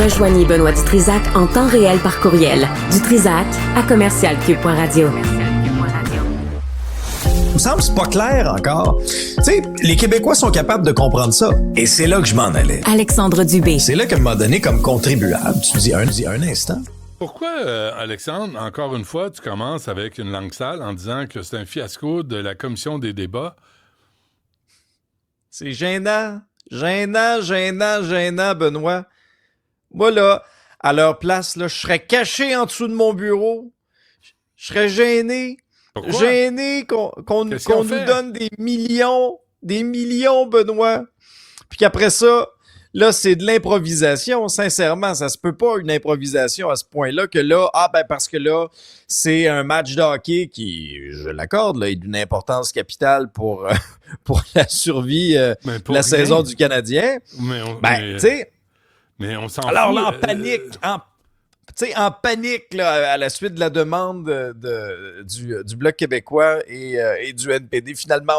Rejoignez Benoît Dutrisac en temps réel par courriel. Dutrisac@commercialcube.radio. Il me semble que c'est pas clair encore. Tu sais, les Québécois sont capables de comprendre ça. Et c'est là que je m'en allais. Alexandre Dubé. C'est là qu'elle m'a donné comme contribuable. Tu dis un instant. Pourquoi, Alexandre, encore une fois, tu commences avec une langue sale en disant que c'est un fiasco de la commission des débats? C'est gênant. Gênant, Benoît. Moi, là, à leur place, là, je serais caché en dessous de mon bureau. Je serais gêné. Pourquoi? Gêné qu'on nous donne des millions, Benoît. Puis qu'après ça, là, c'est de l'improvisation. Sincèrement, ça se peut pas une improvisation à ce point-là que là, parce que là, c'est un match de hockey qui, je l'accorde, là, est d'une importance capitale pour la survie de la saison du Canadien. Tu sais. Mais on s'en Alors fout. là, en panique là, à la suite de la demande du Bloc québécois et du NPD, finalement,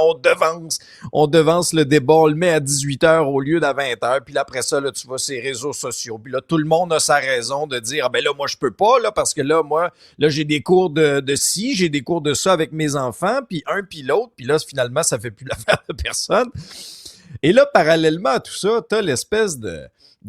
on devance le débat, on le met à 18h au lieu d'à 20h, puis là, après ça, là, tu vas sur les réseaux sociaux, puis là, tout le monde a sa raison de dire, là, moi, je peux pas, là, parce que là, moi, là, j'ai des cours de ci, j'ai des cours de ça avec mes enfants, puis un, puis l'autre, puis là, finalement, ça fait plus l'affaire de personne. Et là, parallèlement à tout ça, t'as l'espèce de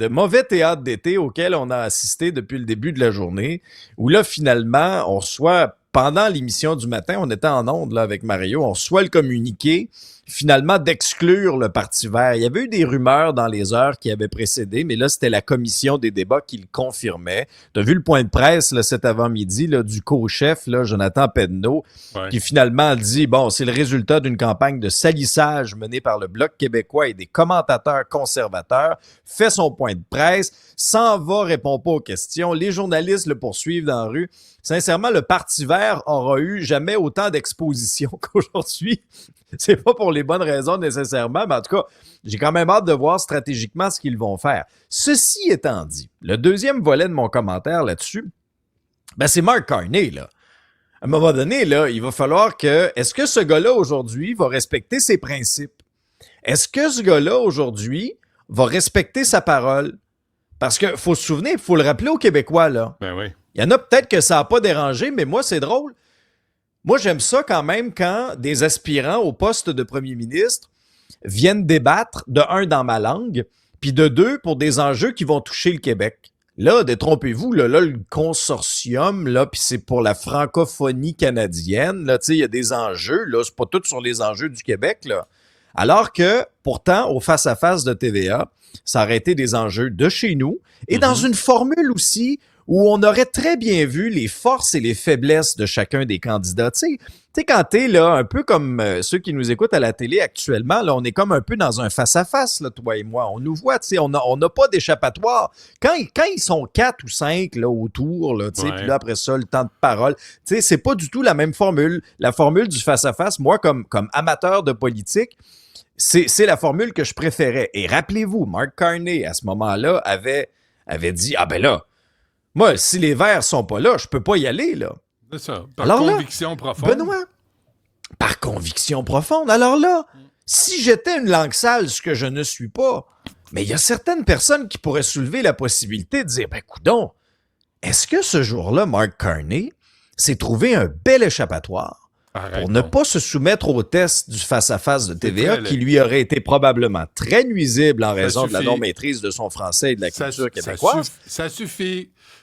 mauvais théâtre d'été auquel on a assisté depuis le début de la journée, où là, finalement, on reçoit, pendant l'émission du matin, on était en ondes là, avec Mario, on reçoit le communiqué, finalement, d'exclure le Parti vert. Il y avait eu des rumeurs dans les heures qui avaient précédé, mais là, c'était la commission des débats qui le confirmait. Tu as vu le point de presse là, cet avant-midi là, du co-chef, là, Jonathan Pedneau, qui finalement dit, bon, c'est le résultat d'une campagne de salissage menée par le Bloc québécois et des commentateurs conservateurs, fait son point de presse, s'en va, répond pas aux questions, les journalistes le poursuivent dans la rue. Sincèrement, le Parti vert aura eu jamais autant d'exposition qu'aujourd'hui. C'est pas pour les bonnes raisons nécessairement, mais en tout cas, j'ai quand même hâte de voir stratégiquement ce qu'ils vont faire. Ceci étant dit, le deuxième volet de mon commentaire là-dessus, c'est Mark Carney, là. À un moment donné, là, il va falloir que... Est-ce que ce gars-là, aujourd'hui, va respecter ses principes? Est-ce que ce gars-là, aujourd'hui, va respecter sa parole? Parce qu'il faut se souvenir, il faut le rappeler aux Québécois, là. Ben oui. Il y en a peut-être que ça n'a pas dérangé, mais moi, c'est drôle. Moi, j'aime ça quand même quand des aspirants au poste de premier ministre viennent débattre, de un, dans ma langue, puis de deux, pour des enjeux qui vont toucher le Québec. Là, détrompez-vous, là, le consortium, là, puis c'est pour la francophonie canadienne, là, tu sais, il y a des enjeux, là, c'est pas tout sur les enjeux du Québec, là. Alors que, pourtant, au face-à-face de TVA, ça aurait été des enjeux de chez nous, et dans une formule aussi où on aurait très bien vu les forces et les faiblesses de chacun des candidats. Tu sais, quand t'es là, un peu comme ceux qui nous écoutent à la télé actuellement, là, on est comme un peu dans un face-à-face, là, toi et moi. On nous voit, tu sais, on n'a pas d'échappatoire. Quand ils sont 4 ou 5 là, autour, là, tu sais, puis là, après ça, le temps de parole, tu sais, c'est pas du tout la même formule. La formule du face-à-face, moi, comme amateur de politique, c'est la formule que je préférais. Et rappelez-vous, Mark Carney, à ce moment-là, avait dit, là, moi, si les Verts sont pas là, je peux pas y aller, là. C'est ça. Par Alors conviction là, profonde. Benoît, par conviction profonde. Alors là, si j'étais une langue sale, ce que je ne suis pas, mais il y a certaines personnes qui pourraient soulever la possibilité de dire, coudonc, est-ce que ce jour-là, Mark Carney s'est trouvé un bel échappatoire pour ne pas se soumettre au test du face-à-face de TVA qui lui aurait été probablement très nuisible en raison de la non-maîtrise de son français et de la culture québécoise?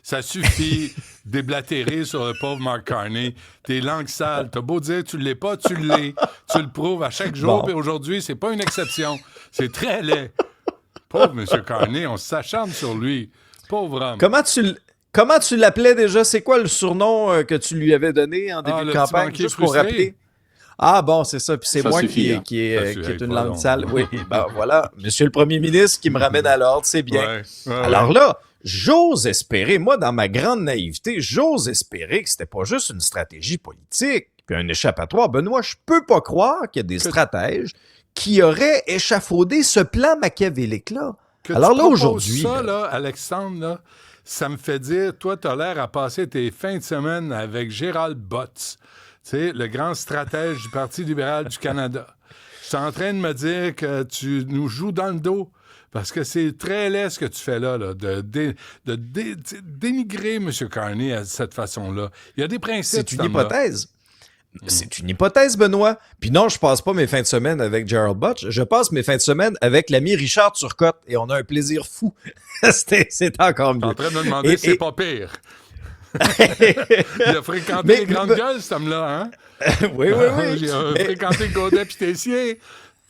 Ça suffit déblatérer sur le pauvre Mark Carney. T'es langue sale. T'as beau dire tu l'es pas, tu l'es. Tu le prouves à chaque jour. Et aujourd'hui, c'est pas une exception. C'est très laid. Pauvre M. Carney, on s'acharne sur lui. Pauvre homme. Comment tu l'appelais déjà? C'est quoi le surnom que tu lui avais donné en début de campagne? Juste pour rappeler. Ah bon, c'est ça. Puis c'est moi qui est une langue sale. Oui, voilà. Monsieur le premier ministre qui me ramène à l'ordre, c'est bien. Alors là, j'ose espérer, moi, dans ma grande naïveté, j'ose espérer que c'était pas juste une stratégie politique puis un échappatoire. Benoît, je peux pas croire qu'il y a des stratèges qui auraient échafaudé ce plan machiavélique-là. Alors là, aujourd'hui... ça, là, Alexandre, là, ça me fait dire, toi, t'as l'air à passer tes fins de semaine avec Gérald Botts, tu sais, le grand stratège du Parti libéral du Canada. Je suis en train de me dire que tu nous joues dans le dos Parce que c'est très laid ce que tu fais là de dénigrer M. Carney à cette façon-là. Il y a des principes. C'est une hypothèse. C'est une hypothèse, Benoît. Puis non, je passe pas mes fins de semaine avec Gerald Butch. Je passe mes fins de semaine avec l'ami Richard Turcotte et on a un plaisir fou. c'est encore mieux. T'es en train de me demander si c'est pas pire. Il a fréquenté les grandes gueules, cet homme-là, hein? Oui. Il a fréquenté Godet puis Tessier.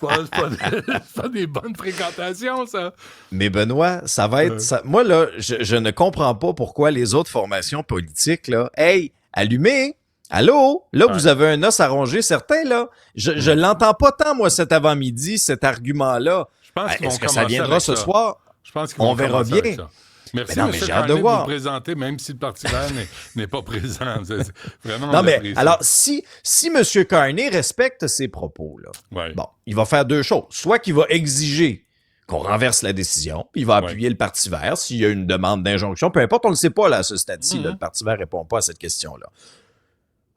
C'est pas des bonnes fréquentations, ça. Mais Benoît, ça va être... Moi, là, je ne comprends pas pourquoi les autres formations politiques, là... Hey, allumez! Allô? Là, vous avez un os à ronger, certains, là. Je l'entends pas tant, moi, cet avant-midi, cet argument-là. Je pense qu'ils vont Est-ce que ça viendra ce soir? Je pense qu'ils vont On verra bien. Merci, mais non, M. mais j'ai Carney, hâte de voir. nous présenter, même si le Parti vert n'est pas présent. Vraiment, non, mais alors, si M. Carney respecte ses propos, là, bon, il va faire deux choses. Soit qu'il va exiger qu'on renverse la décision, puis il va appuyer le Parti vert s'il y a une demande d'injonction. Peu importe, on ne le sait pas, là, à ce stade-ci. Là, le Parti vert ne répond pas à cette question-là.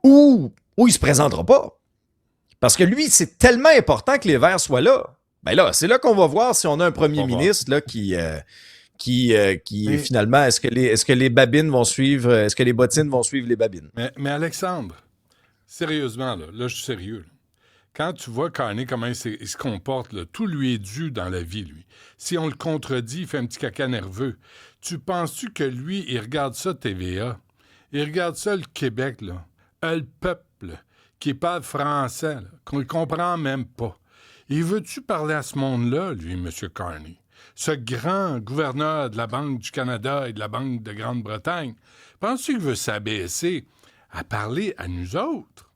Ou il ne se présentera pas. Parce que lui, c'est tellement important que les Verts soient là. Ben là, c'est là qu'on va voir si on a un premier ministre là, qui finalement, est-ce que les babines vont suivre, est-ce que les bottines vont suivre les babines? Mais Alexandre, sérieusement, là, je suis sérieux. Là. Quand tu vois Carney, comment il se comporte, là, tout lui est dû dans la vie, lui. Si on le contredit, il fait un petit caca nerveux. Tu penses-tu que lui, il regarde ça, TVA? Il regarde ça, le Québec, là. Le peuple qui parle français, là, qu'on ne comprend même pas. Il veut-tu parler à ce monde-là, lui, M. Carney? Ce grand gouverneur de la Banque du Canada et de la Banque de Grande-Bretagne, penses-tu qu'il veut s'abaisser à parler à nous autres?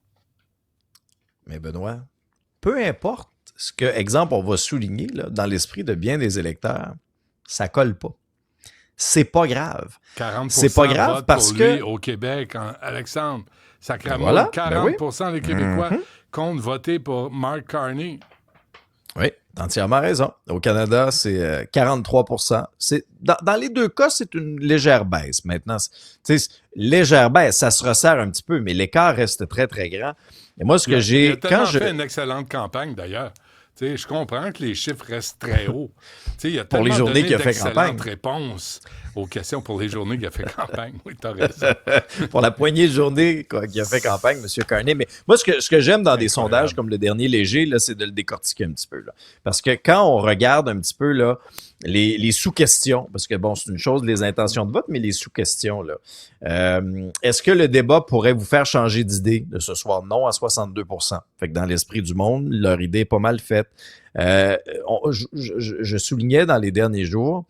Mais Benoît, peu importe ce que, exemple, on va souligner là, dans l'esprit de bien des électeurs, ça colle pas. C'est pas grave. 40% c'est pas grave parce pour que lui, au Québec, Alexandre, sacrément, voilà, 40% des Québécois comptent voter pour Mark Carney. Oui, t'as entièrement raison. Au Canada, c'est 43%. Dans les deux cas, c'est une légère baisse. Maintenant, légère baisse, ça se resserre un petit peu, mais l'écart reste très, très grand. Et moi, ce que j'ai... Il a tellement fait une excellente campagne, d'ailleurs. T'sais, je comprends que les chiffres restent très hauts. T'sais, il y a pour les journées qu'il a fait campagne. Réponses aux questions pour les journées qu'il a fait campagne. Oui, t'as raison. Pour la poignée de journées qu'il a fait campagne, M. Carney. Mais moi, ce que j'aime dans des sondages comme le dernier léger, là, c'est de le décortiquer un petit peu. Là. Parce que quand on regarde un petit peu là, les sous-questions, parce que bon, c'est une chose, les intentions de vote, mais les sous-questions, là. Est-ce que le débat pourrait vous faire changer d'idée de ce soir? Non à 62%. Fait que dans l'esprit du monde, leur idée est pas mal faite. Je soulignais dans les derniers jours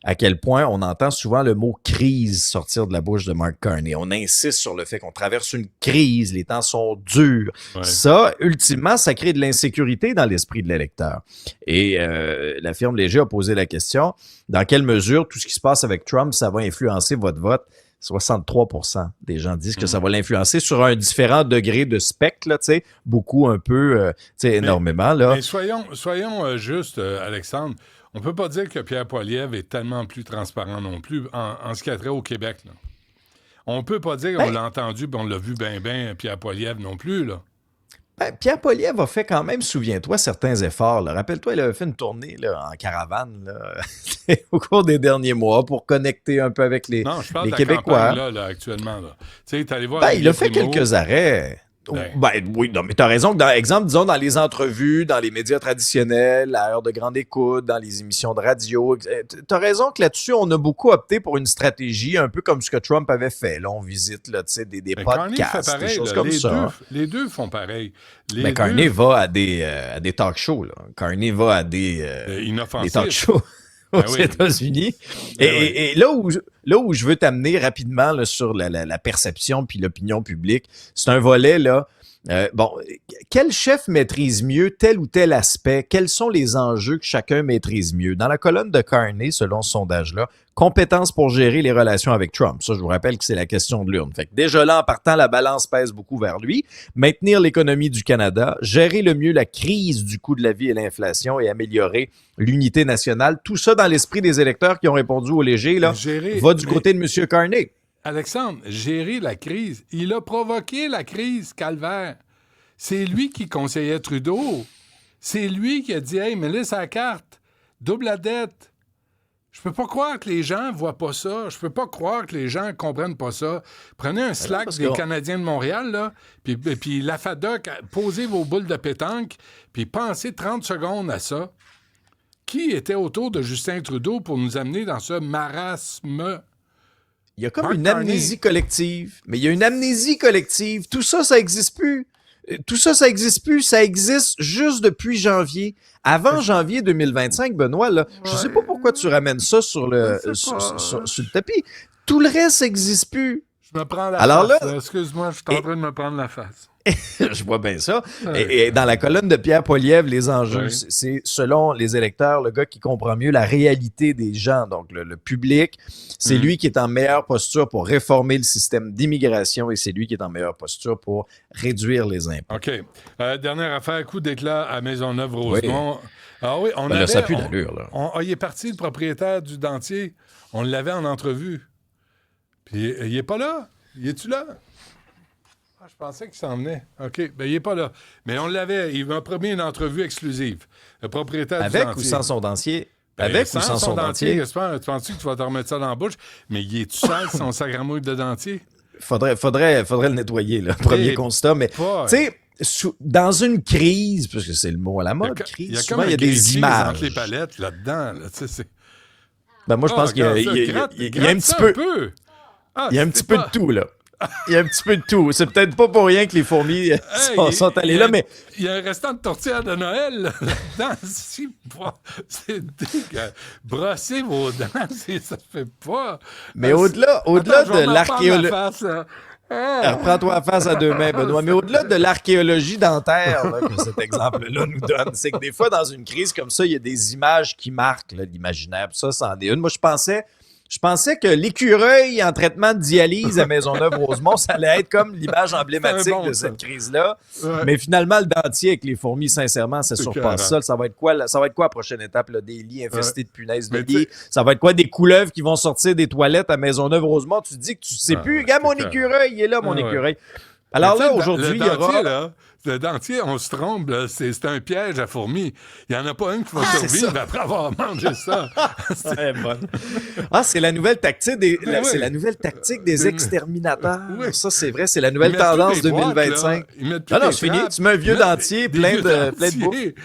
à quel point on entend souvent le mot « crise » sortir de la bouche de Mark Carney. On insiste sur le fait qu'on traverse une crise, les temps sont durs. Ouais. Ça, ultimement, ça crée de l'insécurité dans l'esprit de l'électeur. Et la firme Léger a posé la question, dans quelle mesure tout ce qui se passe avec Trump, ça va influencer votre vote? 63% des gens disent que ça va l'influencer sur un différent degré de spectre, là, tu sais, beaucoup, un peu, tu sais, énormément, là. Mais soyons justes, Alexandre. On peut pas dire que Pierre Poilievre est tellement plus transparent non plus en ce qui a trait au Québec, là. On peut pas dire qu'on l'a entendu et on l'a vu ben, Pierre Poilievre non plus, là. Ben, Pierre Poilievre a fait quand même, souviens-toi, certains efforts. Là. Rappelle-toi, il avait fait une tournée là, en caravane là, au cours des derniers mois pour connecter un peu avec les Québécois. Non, je parle de la campagne, là, actuellement. Là. Tu sais, t'es allé voir... il a fait quelques arrêts. Oui, non, mais t'as raison que, exemple, disons, dans les entrevues, dans les médias traditionnels, à heure de grande écoute, dans les émissions de radio, t'as raison que là-dessus, on a beaucoup opté pour une stratégie un peu comme ce que Trump avait fait. Là, on visite là, des podcasts, pareil, des choses là, comme ça. Les deux font pareil. Mais Carney va à des talk shows. Là. Carney va à des talk shows aux États-Unis. Et là où je veux t'amener rapidement là, sur la perception puis l'opinion publique, c'est un volet là. Quel chef maîtrise mieux tel ou tel aspect? Quels sont les enjeux que chacun maîtrise mieux? Dans la colonne de Carney, selon ce sondage-là, compétences pour gérer les relations avec Trump. Ça, je vous rappelle que c'est la question de l'urne. Fait que déjà là, en partant, la balance pèse beaucoup vers lui. Maintenir l'économie du Canada, gérer le mieux la crise du coût de la vie et l'inflation et améliorer l'unité nationale. Tout ça dans l'esprit des électeurs qui ont répondu au léger, là, va du côté de M. Carney. Alexandre, gérer la crise. Il a provoqué la crise, Calvaire. C'est lui qui conseillait Trudeau. C'est lui qui a dit « Hey, mais là, c'est la carte. Double la dette. Je peux pas croire que les gens voient pas ça. Je peux pas croire que les gens comprennent pas ça. Prenez un Slack parce des que- Canadiens de Montréal, là, puis la FADOC, posez vos boules de pétanque, puis pensez 30 secondes à ça. Qui était autour de Justin Trudeau pour nous amener dans ce marasme? Il y a comme Mark une Carney. amnésie collective. Mais il y a une amnésie collective. Tout ça, ça existe plus. Tout ça, ça existe plus. Ça existe juste depuis janvier. Avant janvier 2025, Benoît, là, je sais pas pourquoi tu ramènes ça sur le, Je sais pas. sur le tapis. Tout le reste n'existe plus. Je me prends la Alors face. là- Excuse-moi, je suis en train de me prendre la face. Je vois bien ça. Et dans la colonne de Pierre Poilievre, les enjeux, Ouais. c'est selon les électeurs, le gars qui comprend mieux la réalité des gens, donc le public. C'est lui qui est en meilleure posture pour réformer le système d'immigration et c'est lui qui est en meilleure posture pour réduire les impôts. OK. Dernière affaire, coup d'éclat à Maisonneuve-Rosemont. Ah oui, on Ben là, avait... ça pue d'allure, là. Il est parti, le propriétaire du dentier. On l'avait en entrevue. Puis il est pas là. Il est-tu là? Ah, je pensais qu'il s'en venait. OK. Ben, il est pas là. Mais on l'avait. Il m'a promis une entrevue exclusive. Le propriétaire du Avec dentier. ou sans son dentier? Ben, Avec ou sans son dentier? J'espère. Tu penses que tu vas te remettre ça dans la bouche? Mais il est-tu sale, son sacramouille de dentier? Faudrait le nettoyer, là. Premier Eh, constat. Mais, pas. tu sais, dans une crise, parce que c'est le mot à la Il y a mode, co- crise, il y a souvent, comme il y a un des gris images. entre les palettes là-dedans. Là, tu sais, c'est... Ben, moi, je pense qu'il y a, regarde ça, il y a- gratte- il y a gratte un petit ça peu... Ah, Il y a un c'est petit peu pas- de tout, là. Il y a un petit peu de tout. C'est peut-être pas pour rien que les fourmis sont allées là, mais Il y a un restant de tourtière de Noël là, là-dedans. C'est dégueu. Brossez vos dents, ça se fait pas. Mais au-delà Attends, je de vais m'en prendre l'archéologie... la face, là. Ah. Reprends-toi la face à deux mains, Benoît. Mais au-delà de l'archéologie dentaire là, que cet exemple-là nous donne, c'est que des fois, dans une crise comme ça, il y a des images qui marquent là, l'imaginaire. Puis ça, c'en est une. Moi, je pensais que l'écureuil en traitement de dialyse à Maisonneuve-Rosemont, ça allait être comme l'image emblématique C'est bon, de ça. cette crise-là. Ouais. Mais finalement, le dentier avec les fourmis, sincèrement, ça C'est surpasse écœurant. ça. Ça va être quoi la prochaine étape? Là? Des lits infestés de punaises de Mais lit. Ça va être quoi? Des couleuvres qui vont sortir des toilettes à Maisonneuve-Rosemont. Tu te dis que tu sais Ah, plus. Regarde mon c'est écureuil, il est là, mon Ah, ouais. écureuil. Alors Mais là, tu sais, aujourd'hui, il y le dentier, aura... là, le dentier, on se trompe, là, c'est un piège à fourmis. Il n'y en a pas une qui va c'est survivre ça. après avoir mangé ça. Ouais, bonne. Ah, c'est la nouvelle tactique des, Ouais, c'est ouais. la nouvelle tactique des exterminateurs. Ouais. Ça, c'est vrai, c'est la nouvelle Ils mettent tendance plus des boîtes, 2025. là. Ils mettent plus Non, des c'est fini. trappes. Tu mets un vieux Ils mettent dentier des plein vieux de bouffe. dentiers.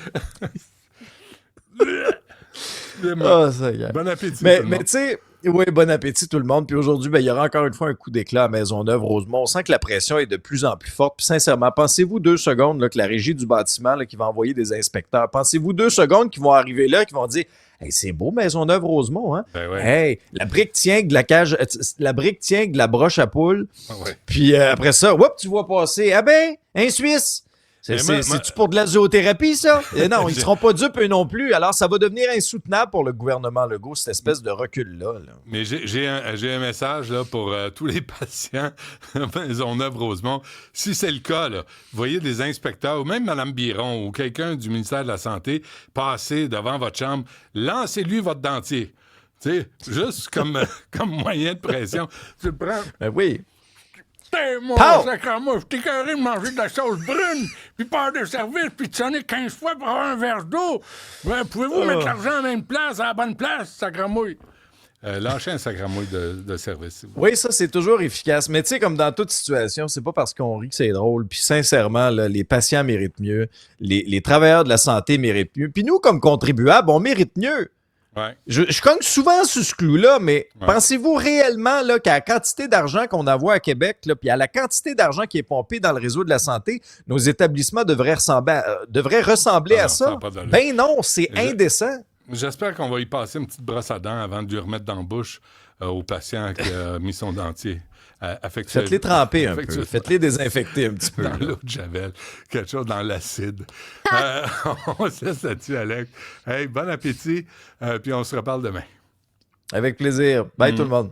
Ah, ça y est. Bon appétit. Mais, tout le mais monde. tu sais, oui, bon appétit tout le monde. Puis aujourd'hui, ben, il y aura encore une fois un coup d'éclat à Maisonneuve-Rosemont. On sent que la pression est de plus en plus forte. Puis sincèrement, pensez-vous 2 secondes là, que la régie du bâtiment là, qui va envoyer des inspecteurs, pensez-vous 2 secondes qu'ils vont arriver là, qui vont dire hey, c'est beau Maisonneuve-Rosemont, hein? Ben ouais. Hey, la brique tient de la cage, la brique tient de la broche à poule. Ah ouais. Puis après ça, whoop, tu vois passer. Ah ben, un Suisse. Mais moi- C'est-tu pour de la zoothérapie, ça? Non, ils seront pas dupes, eux non plus. Alors, ça va devenir insoutenable pour le gouvernement Legault, cette espèce de recul-là. Là. Mais j'ai un message là, pour tous les patients à Maisonneuve-Rosemont. Si c'est le cas, là, vous voyez des inspecteurs ou même Mme Biron ou quelqu'un du ministère de la Santé passer devant votre chambre, lancez-lui votre dentier. Tu sais, juste comme moyen de pression. Tu le prends. Ben oui. T'es mon Pow! sacrement, je t'ai carré de manger de la sauce brune, puis par de service, puis de sonner 15 fois pour avoir un verre d'eau. Ben, pouvez-vous mettre l'argent à la même place, à la bonne place, sacramouille? Lâchez un sacramouille de service. s'il vous plaît. Oui, ça, c'est toujours efficace. Mais tu sais, comme dans toute situation, c'est pas parce qu'on rit que c'est drôle. Puis sincèrement, là, les patients méritent mieux. Les travailleurs de la santé méritent mieux. Puis nous, comme contribuables, on mérite mieux. Ouais. Je cogne souvent sur ce clou-là, mais Ouais. pensez-vous réellement là, qu'à la quantité d'argent qu'on envoie à Québec, là, puis à la quantité d'argent qui est pompée dans le réseau de la santé, nos établissements devraient ressembler Ah à non, ça ça? n'a pas d'allure. Ben non, c'est Je- indécent. J'espère qu'on va y passer une petite brosse à dents avant de lui remettre dans la bouche au patient qui a mis son dentier. Faites-les tremper un peu. Affectueusement. Faites-les désinfecter un petit peu. Dans là. l'eau de Javel. Quelque chose dans l'acide. On se laisse là-dessus, Alex. Hey, bon appétit. Puis on se reparle demain. Avec plaisir. Bye tout le monde.